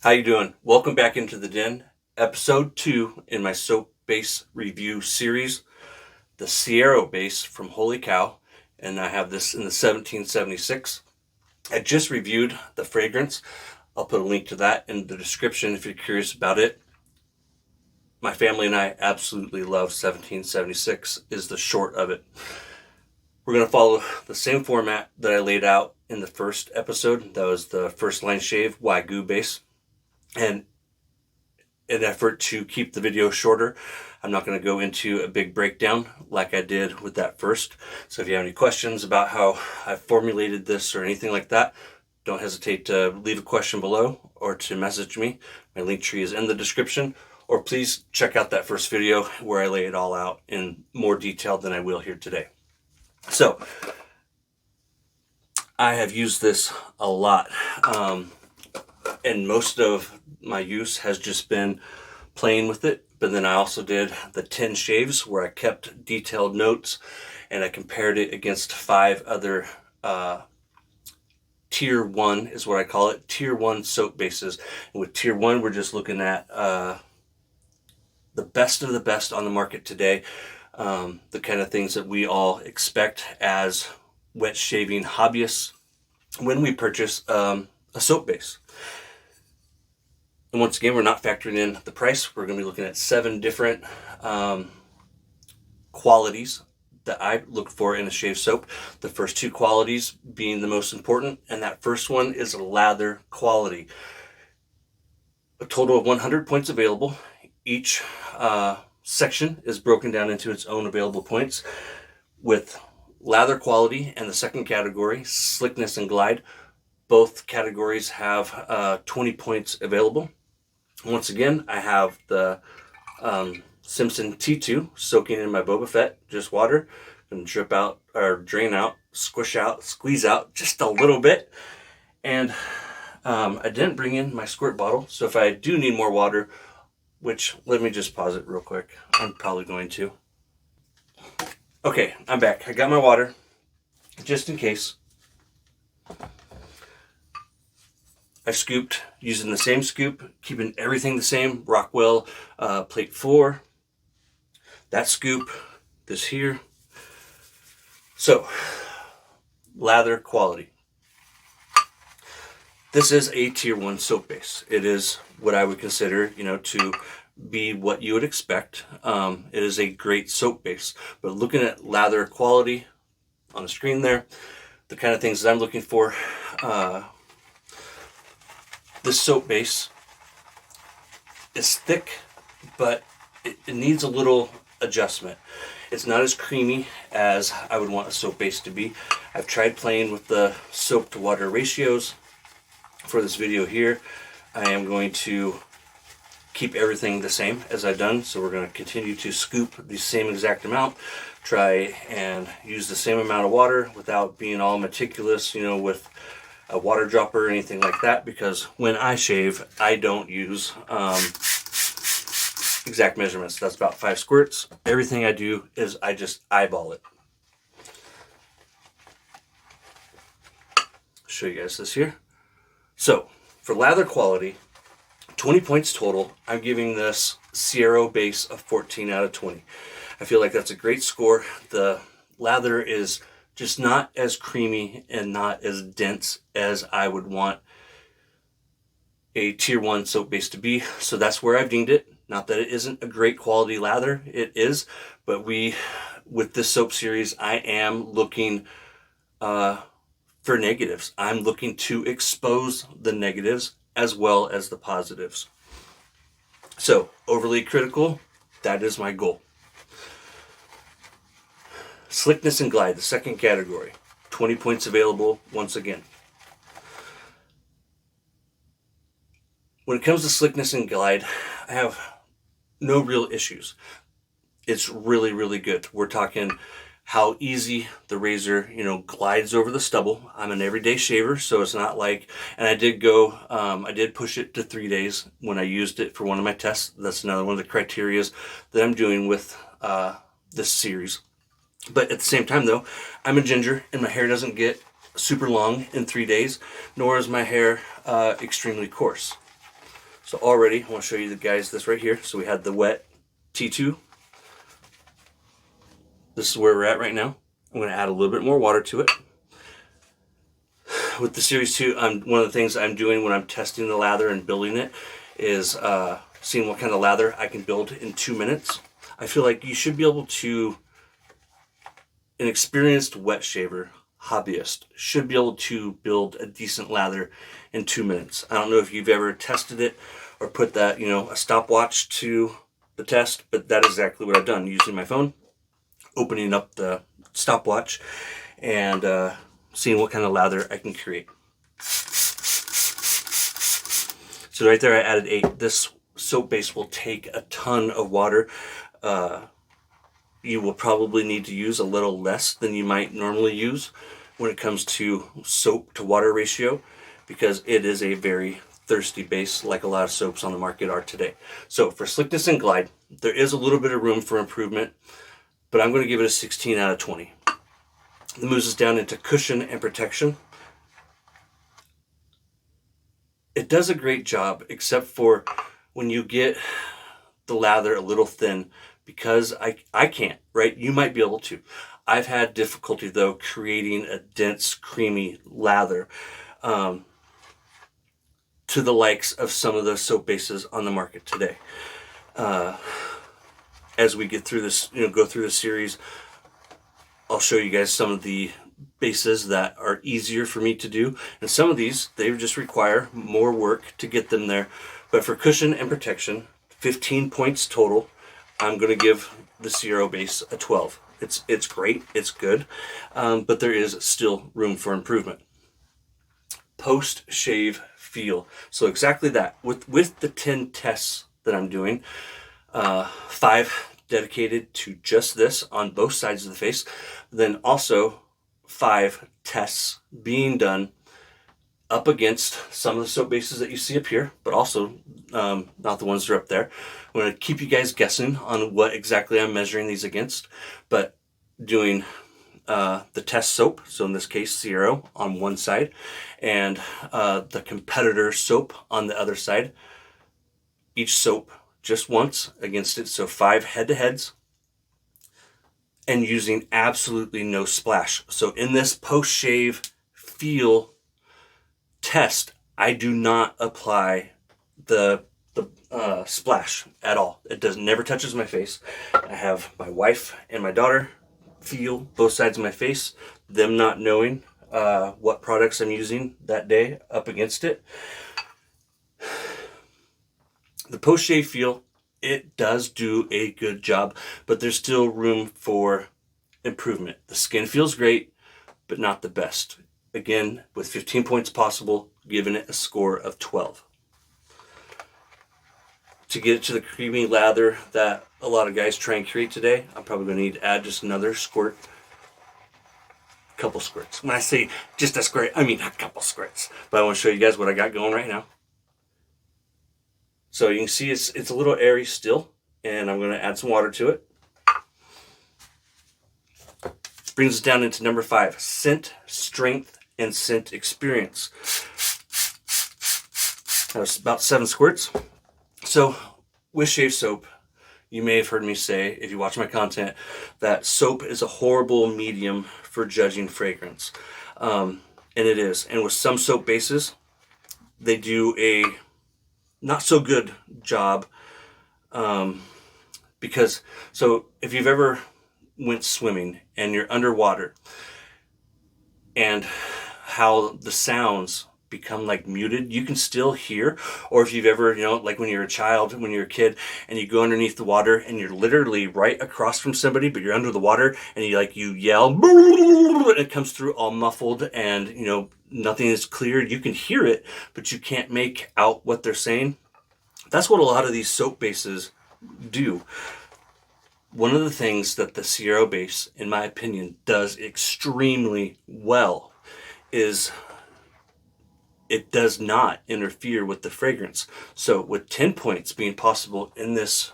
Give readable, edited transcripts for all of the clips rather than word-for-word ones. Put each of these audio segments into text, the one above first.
How you doing? Welcome back into the den. Episode 2 in my soap base review series, the Siero base from Wholly Kaw, and I have this in the 1776. I just reviewed the fragrance. I'll put a link to that in the description if you're curious about it. My family and I absolutely love 1776 is the short of it. We're going to follow the same format that I laid out in the first episode. That was the first line shave Waygu base. And in an effort to keep the video shorter, I'm not going to go into a big breakdown like I did with that first. So if you have any questions about how I formulated this or anything like that, don't hesitate to leave a question below or to message me. My link tree is in the description, or please check out that first video where I lay it all out in more detail than I will here today. So I have used this a lot. And most of my use has just been playing with it. But then I also did the 10 shaves where I kept detailed notes and I compared it against 5 other tier 1 is what I call it, tier 1 soap bases. And with tier 1, we're just looking at the best of the best on the market today. The kind of things that we all expect as wet shaving hobbyists when we purchase a soap base. And once again, we're not factoring in the price. We're going to be looking at 7 different qualities that I look for in a shave soap. The first 2 qualities being the most important, and that first one is lather quality. A total of 100 points available. Each section is broken down into its own available points, with lather quality and the second category, slickness and glide. Both categories have 20 points available. Once again, I have the Simpson T2 soaking in my Boba Fett, just water, and drip out or drain out, squish out, squeeze out just a little bit. And I didn't bring in my squirt bottle, so if I do need more water, which let me just pause it real quick. I'm probably going to. Okay, I'm back. I got my water just in case. I scooped using the same scoop, keeping everything the same. Rockwell plate 4. That scoop, this here. So, lather quality. This is a tier 1 soap base. It is what I would consider, to be what you would expect. It is a great soap base. But looking at lather quality on the screen there, the kind of things that I'm looking for, this soap base is thick, but it needs a little adjustment. It's not as creamy as I would want a soap base to be. I've tried playing with the soap to water ratios for this video here. I am going to keep everything the same as I've done, so we're going to continue to scoop the same exact amount, try and use the same amount of water without being all meticulous, with a water dropper or anything like that, because when I shave, I don't use exact measurements. That's about 5 squirts. Everything I do is I just eyeball it. Show you guys this here. So for lather quality, 20 points total. I'm giving this Siero base a 14 out of 20. I feel like that's a great score. The lather is just not as creamy and not as dense as I would want a tier 1 soap base to be. So that's where I've dinged it. Not that it isn't a great quality lather, it is, but with this soap series, I am looking for negatives. I'm looking to expose the negatives as well as the positives. So overly critical, that is my goal. Slickness and glide, the second category. 20 points available once again. When it comes to slickness and glide, I have no real issues. It's really, really good. We're talking how easy the razor, glides over the stubble. I'm an everyday shaver, so it's not like, and I did push it to 3 days when I used it for one of my tests. That's another one of the criterias that I'm doing with this series. But at the same time, though, I'm a ginger, and my hair doesn't get super long in 3 days, nor is my hair extremely coarse. So already, I want to show you the guys this right here. So we had the wet T2. This is where we're at right now. I'm going to add a little bit more water to it. With the Series 2, one of the things I'm doing when I'm testing the lather and building it is seeing what kind of lather I can build in 2 minutes. I feel like you should be able to, an experienced wet shaver, hobbyist, should be able to build a decent lather in 2 minutes. I don't know if you've ever tested it or put that, a stopwatch to the test, but that is exactly what I've done using my phone, opening up the stopwatch and seeing what kind of lather I can create. So right there I added 8. This soap base will take a ton of water. You will probably need to use a little less than you might normally use when it comes to soap to water ratio, because it is a very thirsty base, like a lot of soaps on the market are today. So for Slickness and Glide, there is a little bit of room for improvement, but I'm going to give it a 16 out of 20. It moves us down into cushion and protection. It does a great job, except for when you get the lather a little thin, because I can't, right? You might be able to. I've had difficulty, though, creating a dense, creamy lather to the likes of some of the soap bases on the market today. As we get through this, go through the series, I'll show you guys some of the bases that are easier for me to do. And some of these, they just require more work to get them there. But for cushion and protection, 15 points total, I'm going to give the Siero base a 12. It's great, it's good, but there is still room for improvement. Post-shave feel. So exactly that. With the 10 tests that I'm doing, 5 dedicated to just this on both sides of the face, then also 5 tests being done up against some of the soap bases that you see up here, but also not the ones that are up there. I'm going to keep you guys guessing on what exactly I'm measuring these against, but doing the test soap, so in this case Siero, on one side, and the competitor soap on the other side. Each soap just once against it, so 5 head-to-heads, and using absolutely no splash. So in this post-shave feel test, I do not apply the splash at all. It never touches my face. I have my wife and my daughter feel both sides of my face, them not knowing what products I'm using that day up against it. The post-shave feel, it does do a good job, but there's still room for improvement. The skin feels great, but not the best. Again, with 15 points possible, giving it a score of 12. To get it to the creamy lather that a lot of guys try and create today, I'm probably going to need to add just another squirt. Couple squirts. When I say just a squirt, I mean a couple squirts. But I want to show you guys what I got going right now. So you can see it's a little airy still, and I'm going to add some water to it. Brings us down into number 5, scent strength and scent experience. That was about 7 squirts. So with shave soap, you may have heard me say, if you watch my content, that soap is a horrible medium for judging fragrance. And it is. And with some soap bases, they do a not so good job, because, so if you've ever went swimming and you're underwater and how the sounds become like muted, you can still hear. Or if you've ever, like when you're a child, when you're a kid and you go underneath the water and you're literally right across from somebody, but you're under the water and you yell, and it comes through all muffled and nothing is clear. You can hear it, but you can't make out what they're saying. That's what a lot of these soap bases do. One of the things that the Siero base, in my opinion, does extremely well is it does not interfere with the fragrance. So with 10 points being possible in this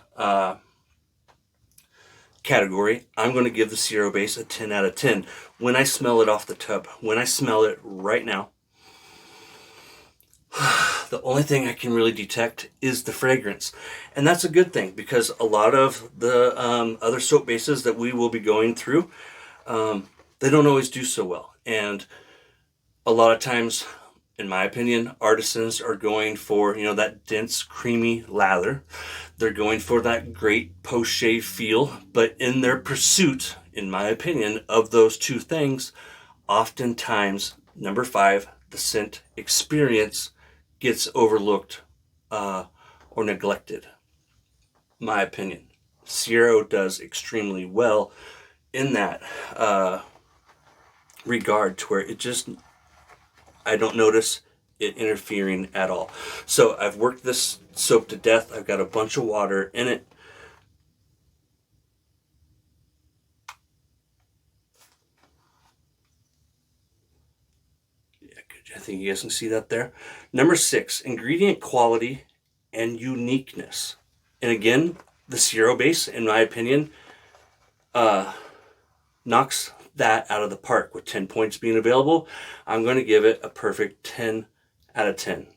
category, I'm going to give the Siero base a 10 out of 10. When I smell it off the tub, when I smell it right now, the only thing I can really detect is the fragrance. And that's a good thing, because a lot of the other soap bases that we will be going through, they don't always do so well. And a lot of times, in my opinion, artisans are going for, that dense, creamy lather. They're going for that great post-shave feel. But in their pursuit, in my opinion, of those two things, oftentimes, number 5, the scent experience gets overlooked or neglected. My opinion. Siero does extremely well in that regard, to where I don't notice it interfering at all. So I've worked this soap to death. I've got a bunch of water in it. I think you guys can see that there. Number 6, ingredient quality and uniqueness. And again, the Siero base, in my opinion, knocks that out of the park. With 10 points being available, I'm going to give it a perfect 10 out of 10.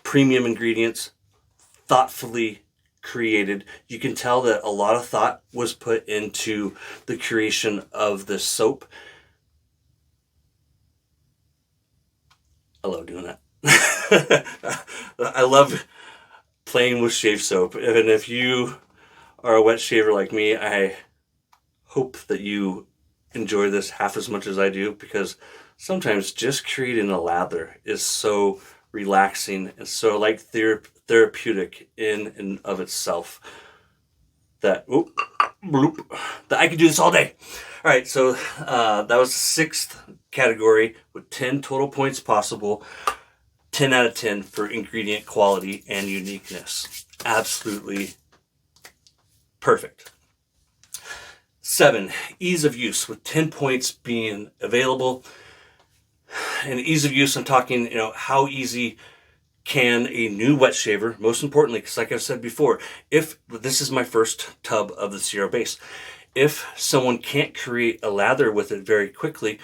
Premium ingredients, thoughtfully created. You can tell that a lot of thought was put into the creation of this soap. I love doing that. I love playing with shave soap. And if you are a wet shaver like me, I hope that you enjoy this half as much as I do, because sometimes just creating a lather is so relaxing and so like therapeutic in and of itself that that I could do this all day. All right, so that was the 6th category with 10 total points possible. 10 out of 10 for ingredient quality and uniqueness. Absolutely perfect. 7, ease of use, with 10 points being available. And ease of use, I'm talking, how easy can a new wet shaver, most importantly, because like I've said before, if this is my first tub of the Siero base, if someone can't create a lather with it very quickly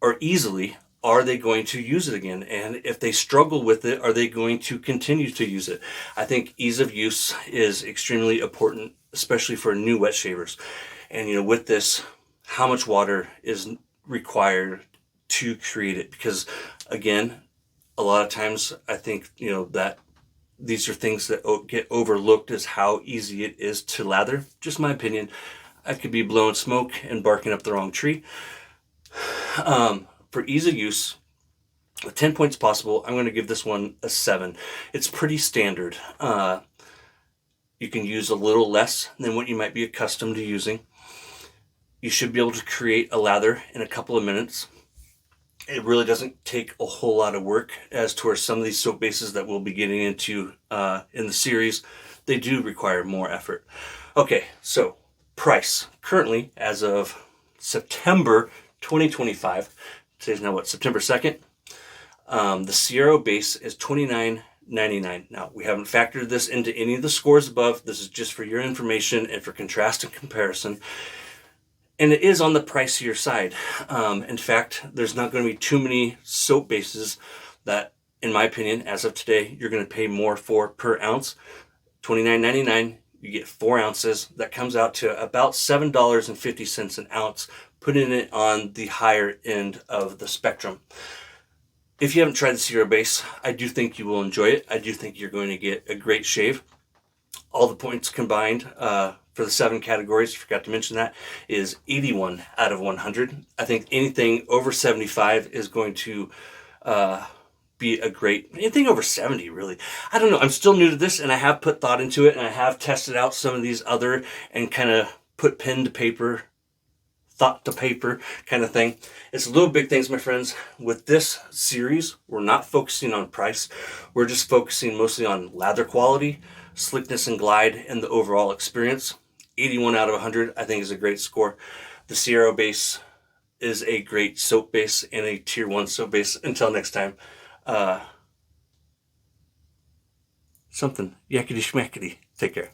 or easily, are they going to use it again? And if they struggle with it, are they going to continue to use it? I think ease of use is extremely important, especially for new wet shavers. And with this, how much water is required to create it? Because again, a lot of times I think that these are things that get overlooked, is how easy it is to lather. Just my opinion. I could be blowing smoke and barking up the wrong tree. For ease of use, with 10 points possible, I'm going to give this one a 7. It's pretty standard. You can use a little less than what you might be accustomed to using. You should be able to create a lather in a couple of minutes. It really doesn't take a whole lot of work, as towards some of these soap bases that we'll be getting into in the series. They do require more effort. Okay, so price. Currently, as of September 2025, today's now September 2nd, the Siero base is $29.99. Now, we haven't factored this into any of the scores above. This is just for your information and for contrast and comparison. And it is on the pricier side. In fact, there's not going to be too many soap bases that, in my opinion, as of today, you're going to pay more for per ounce. $29.99, you get 4 ounces. That comes out to about $7.50 an ounce, putting it on the higher end of the spectrum. If you haven't tried the Siero base, I do think you will enjoy it. I do think you're going to get a great shave. All the points combined for the 7 categories, forgot to mention that, is 81 out of 100. I think anything over 75 is going to be a great, anything over 70 really. I don't know, I'm still new to this, and I have put thought into it, and I have tested out some of these other and kind of put pen to paper, thought to paper kind of thing. It's little big things, my friends. With this series, we're not focusing on price. We're just focusing mostly on lather quality, slickness and glide, and the overall experience. 81 out of 100, I think, is a great score. The Siero base is a great soap base and a tier 1 soap base. Until next time, something yakety schmackety. Take care.